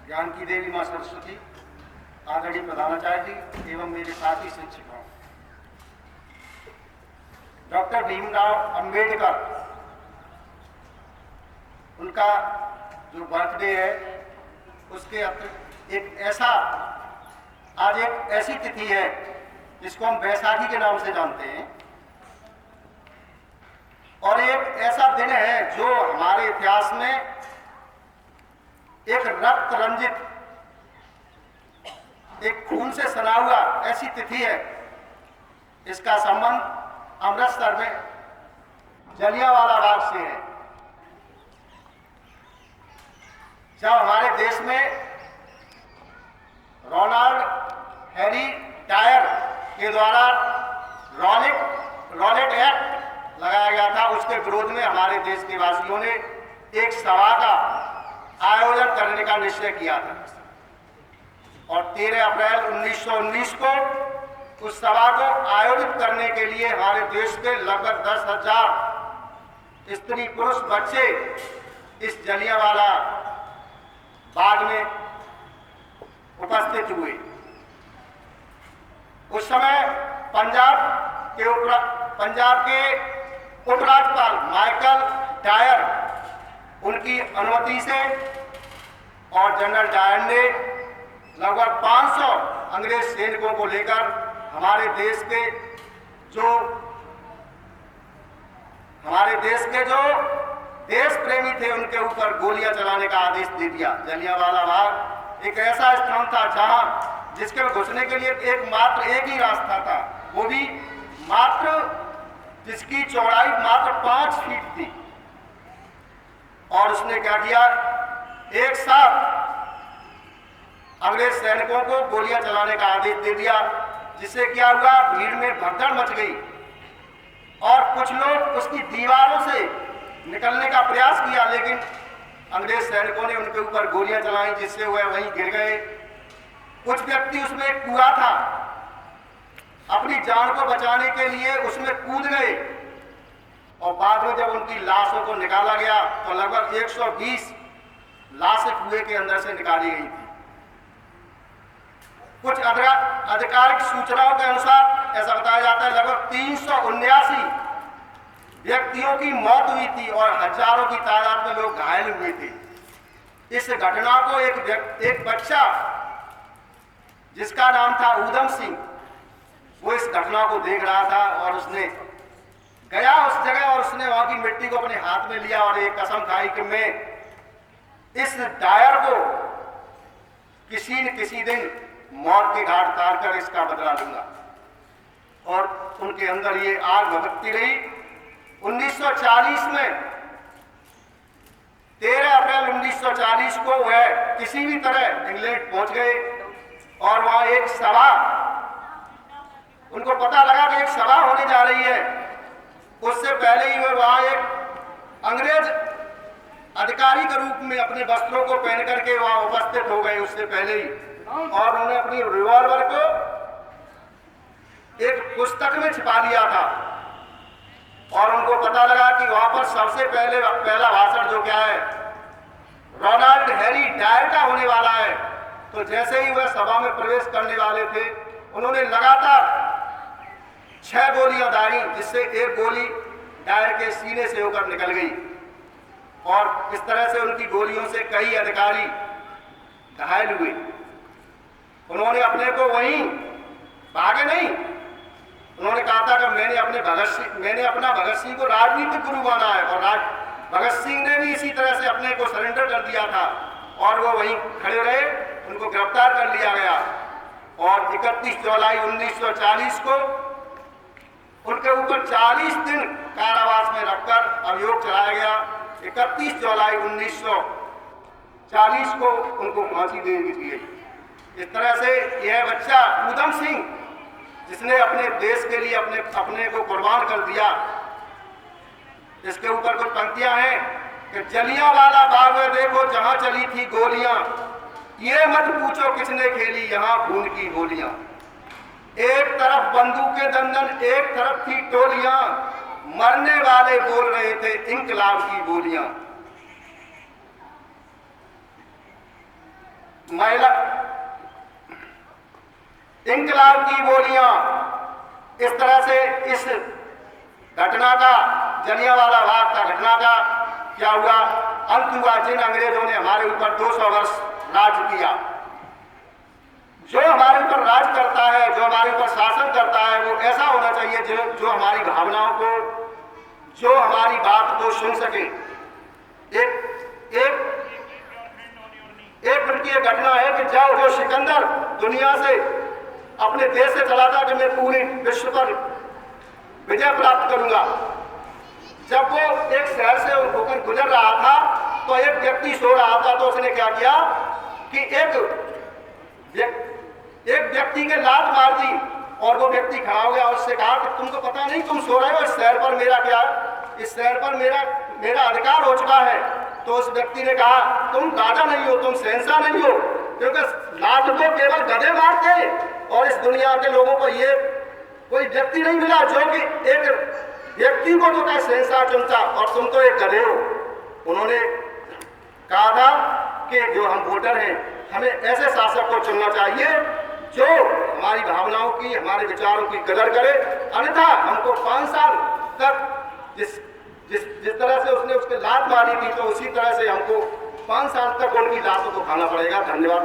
ज्ञान की देवी माँ सरस्वती, आदरणीय प्रधानाचार्य जी एवं मेरे साथी शिक्षकों, डॉक्टर भीमराव अंबेडकर, उनका जो बर्थडे है उसके आज एक ऐसी तिथि है जिसको हम बैसाखी के नाम से जानते हैं, और एक ऐसा दिन है जो हमारे इतिहास में एक रक्त रंजित, एक खून से सना हुआ ऐसी तिथि है। इसका संबंध अमृतसर में जलियांवाला बाग से है। जब हमारे देश में रोनाल्ड हैरी टायर के द्वारा रॉलेट एक्ट लगाया गया था, उसके विरोध में हमारे देश के वासियों ने एक सभा का आयोजन करने का निश्चय किया था और 13 अप्रैल 1919 को उस सभा को आयोजित करने के लिए हमारे देश के लगभग 10,000 स्त्री पुरुष बच्चे इस जलियांवाला बाग में उपस्थित हुए। उस समय पंजाब के उपराज्यपाल माइकल डायर, उनकी अनुमति से और जनरल डायर ने लगभग 500 अंग्रेज सैनिकों को लेकर हमारे देश के जो देश प्रेमी थे उनके ऊपर गोलियां चलाने का आदेश दे दिया। जलियांवाला बाग एक ऐसा स्थान था जहां जिसके घुसने के लिए एक ही रास्ता था, वो भी मात्र जिसकी चौड़ाई मात्र 5 फीट थी। और उसने क्या किया, एक साथ अंग्रेज सैनिकों को गोलियां चलाने का आदेश दे दिया, जिससे क्या हुआ, भीड़ में भगदड़ मच गई और कुछ लोग उसकी दीवारों से निकलने का प्रयास किया, लेकिन अंग्रेज सैनिकों ने उनके ऊपर गोलियां चलाई, जिससे वह वहीं गिर गए। कुछ व्यक्ति उसमें एक कुआं था, अपनी जान को बचाने के लिए उसमें कूद गए और बाद में जब उनकी लाशों को निकाला गया तो लगभग 120 लाशें कुएं के अंदर से निकाली गई थी। कुछ आधिकारिक सूचनाओं के अनुसार ऐसा बताया जाता है लगभग 379 व्यक्तियों की मौत हुई थी और हजारों की तादाद में लोग घायल हुए थे। इस घटना को एक बच्चा जिसका नाम था ऊधम सिंह, वो इस घटना को देख रहा था और उसने गया उस जगह और उसने वहां की मिट्टी को अपने हाथ में लिया और एक कसम खाई कि मैं इस डायर को किसी न किसी दिन मौत के घाट उतार कर इसका बदला लूंगा। और उनके अंदर ये आग भभकती रही। 1940 में 13 अप्रैल 1940 को वह किसी भी तरह इंग्लैंड पहुंच गए और वहां एक सभा, उनको पता लगा कि एक सभा होने जा रही है। उससे पहले ही वे वहां एक अंग्रेज अधिकारी के रूप में अपने वस्त्रों को पहन करके वहां उपस्थित हो गए उससे पहले ही, और उन्होंने अपनी रिवॉल्वर को एक पुस्तक में छिपा लिया था और उनको पता लगा कि वहां पर सबसे पहला भाषण जो क्या है, रोनाल्ड हैरी डायर का होने वाला है। तो जैसे ही वह सभा में प्रवेश करने वाले थे, उन्होंने लगातार 6 गोलियां दागी, जिससे एक गोली डायर के सीने से होकर निकल गई और इस तरह से उनकी गोलियों से कई अधिकारी घायल हुए। उन्होंने अपने को वहीं भागे नहीं, उन्होंने कहा था कि मैंने अपना भगत सिंह को राजनीतिक गुरु माना है और भगत सिंह ने भी इसी तरह से अपने को सरेंडर कर दिया था और वो वहीं खड़े रहे। उनको गिरफ्तार कर लिया गया और 31 जुलाई 1940 को उनके ऊपर 40 दिन कारावास में रखकर अभियोग चलाया गया। 31 जुलाई 1940 को उनको फांसी दे दी गई। इस तरह से यह बच्चा ऊधम सिंह, जिसने अपने देश के लिए अपने को कुर्बान कर दिया, इसके ऊपर कुछ पंक्तियां हैं कि जलियांवाला बाग में देखो जहां चली थी गोलियां, ये मत पूछो किसने खेली यहां खून की गोलियां। एक तरफ बंदूकें दंदन, एक तरफ थी टोलियां, मरने वाले बोल रहे थे इंकलाब की बोलियां। महिला इंकलाब की बोलियां, इस तरह से इस घटना का, जलियांवाला बाग का घटना का क्या हुआ, अंत हुआ। जिन अंग्रेजों ने हमारे ऊपर 200 वर्ष राज किया, जो हमारे ऊपर राज करता है, जो हमारे ऊपर शासन करता है, वो ऐसा होना चाहिए जो हमारी भावनाओं को, जो हमारी बात को सुन सके। एक मिनट की एक घटना है कि जो सिकंदर दुनिया से, अपने देश से चला था कि मैं पूरे विश्व पर विजय प्राप्त करूंगा, जब वो एक शहर से होकर गुजर रहा था तो एक व्यक्ति सो रहा था, तो उसने क्या किया कि एक व्यक्ति के लात मार दी और वो व्यक्ति खड़ा हो गया। उससे कहा कि तुमको पता नहीं तुम सो रहे हो, इस शहर पर मेरा क्या, इस शहर पर मेरा अधिकार हो चुका है। तो उस व्यक्ति ने कहा तुम राजा नहीं हो, तुम शहंशाह नहीं हो, क्योंकि लात को केवल गधे मारते और इस दुनिया के लोगों को ये कोई व्यक्ति नहीं मिला जो कि एक व्यक्ति को जो का शहंशाह चुनता, और तुम तो एक गधे हो। उन्होंने कहा था कि जो हम वोटर हैं, हमें ऐसे शासक को चुनना चाहिए जो हमारी भावनाओं की, हमारे विचारों की कदर करे, अन्यथा हमको 5 साल तक जिस तरह से उसने उसके लात मारी थी, तो उसी तरह से हमको 5 साल तक उनकी लातों को खाना पड़ेगा। धन्यवाद।